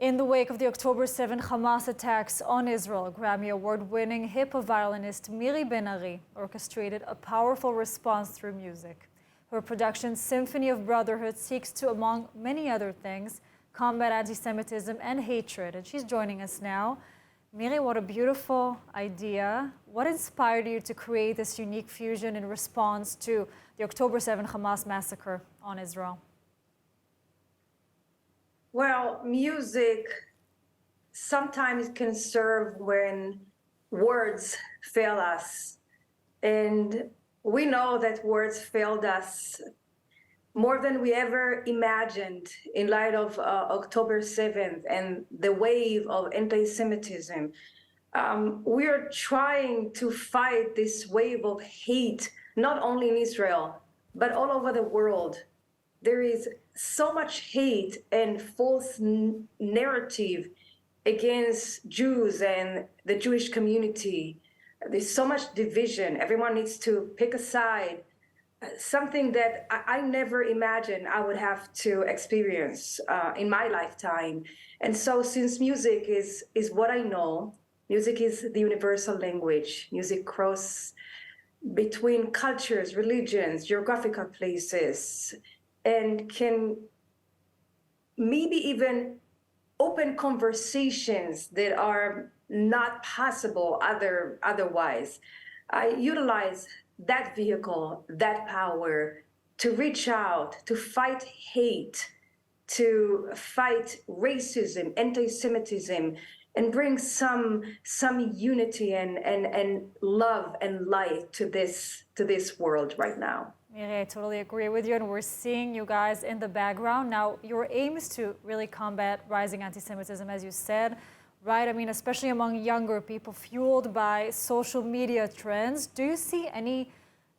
In the wake of the October 7 Hamas attacks on Israel, Grammy Award-winning hip-hop violinist Miri Ben-Ari orchestrated a powerful response through music. Her production Symphony of Brotherhood seeks to, among many other things, combat anti-Semitism and hatred. And she's joining us now. Miri, what a beautiful idea. What inspired you to create this unique fusion in response to the October 7 Hamas massacre on Israel? Well, music sometimes can serve when words fail us. And we know that words failed us more than we ever imagined in light of October 7th and the wave of anti-Semitism. We are trying to fight this wave of hate, not only in Israel, but all over the world. There is so much hate and false narrative against Jews and the Jewish community. There's so much division. Everyone needs to pick a side, something that I never imagined I would have to experience in my lifetime. And so since music is what I know, music is the universal language. Music crosses between cultures, religions, geographical places, and can maybe even open conversations that are not possible otherwise. I utilize that vehicle, that power, to reach out, to fight hate, to fight racism, anti-Semitism, and bring some unity and love and light to this world right now. Miri, I totally agree with you, and we're seeing you guys in the background. Now, your aim is to really combat rising anti-Semitism, as you said, right? I mean, especially among younger people, fueled by social media trends. Do you see any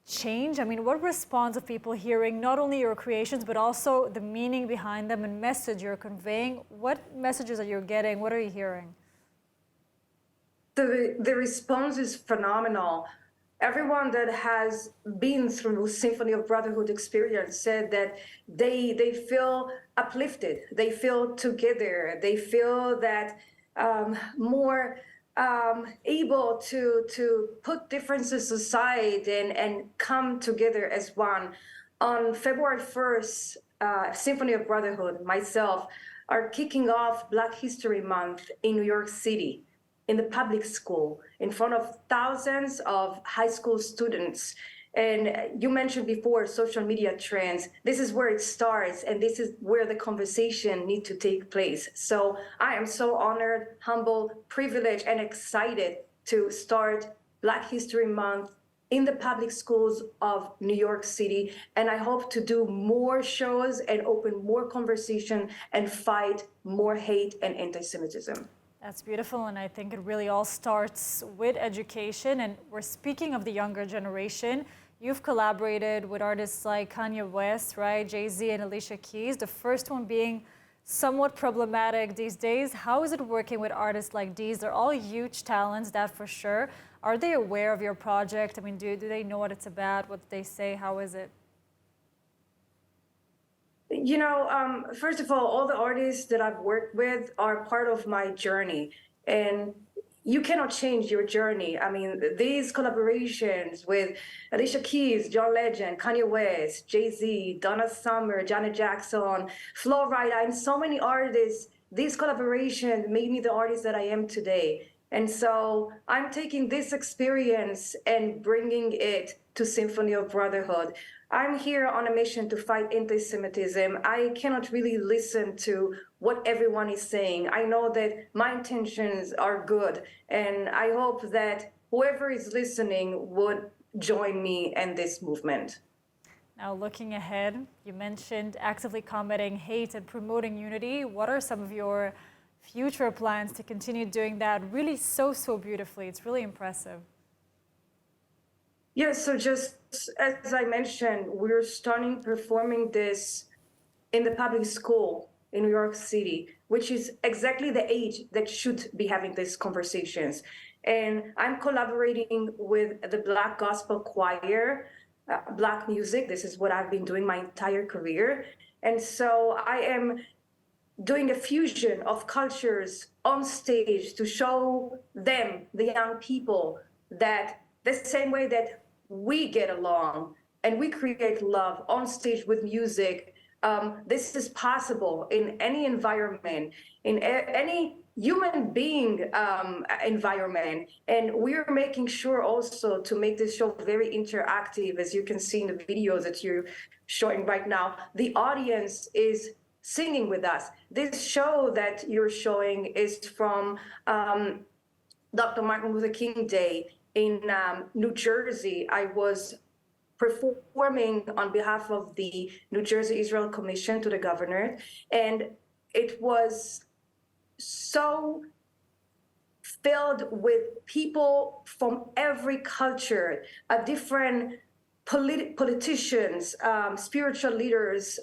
change? I mean, what response of people hearing not only your creations, but also the meaning behind them and message you're conveying? What messages are you getting? What are you hearing? The response is phenomenal. Everyone that has been through Symphony of Brotherhood experience said that they feel uplifted, they feel together, they feel that more able to put differences aside and come together as one. On February 1st, Symphony of Brotherhood, myself, are kicking off Black History Month in New York City, in the public school, in front of thousands of high school students. And you mentioned before social media trends. This is where it starts, and this is where the conversation needs to take place. So I am so honored, humble, privileged, and excited to start Black History Month in the public schools of New York City. And I hope to do more shows and open more conversation and fight more hate and anti-Semitism. That's beautiful, and I think it really all starts with education. And we're speaking of the younger generation. You've collaborated with artists like Kanye West, right, Jay-Z and Alicia Keys, the first one being somewhat problematic these days. How is it working with artists like these? They're all huge talents, that for sure. Are they aware of your project? I mean, do they know what it's about, what they say? How is it? You know, first of all the artists that I've worked with are part of my journey, and you cannot change your journey. I mean, these collaborations with Alicia Keys, John Legend, Kanye West, Jay-Z, Donna Summer, Janet Jackson, Flo Rida, and so many artists, these collaborations made me the artist that I am today. And so I'm taking this experience and bringing it to Symphony of Brotherhood. I'm here on a mission to fight anti-Semitism. I cannot really listen to what everyone is saying. I know that my intentions are good, and I hope that whoever is listening would join me in this movement. Now, looking ahead, you mentioned actively combating hate and promoting unity. What are some of your future plans to continue doing that really so beautifully? It's really impressive. Yes, so just as I mentioned, we're starting performing this in the public school in New York City, which is exactly the age that should be having these conversations. And I'm collaborating with the Black Gospel Choir, Black music. This is what I've been doing my entire career. And so I am doing a fusion of cultures on stage to show them, the young people, that the same way that we get along and we create love on stage with music, this is possible in any environment, in any human being environment. And we're making sure also to make this show very interactive. As you can see in the videos that you're showing right now, the audience is singing with us. This show that you're showing is from Dr. Martin Luther King Day in New Jersey. I was performing on behalf of the New Jersey Israel Commission to the governor, and it was so filled with people from every culture, different politicians, spiritual leaders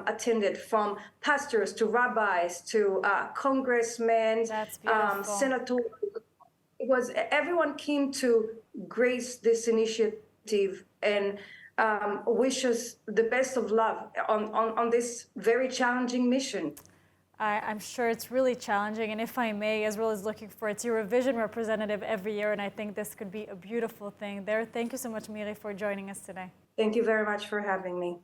attended, from pastors to rabbis to congressmen, senators. It was, everyone came to grace this initiative and wish us the best of luck on this very challenging mission. I'm sure it's really challenging, and if I may, Israel is looking for its Eurovision representative every year, and I think this could be a beautiful thing there. Thank you so much, Miri, for joining us today. Thank you very much for having me.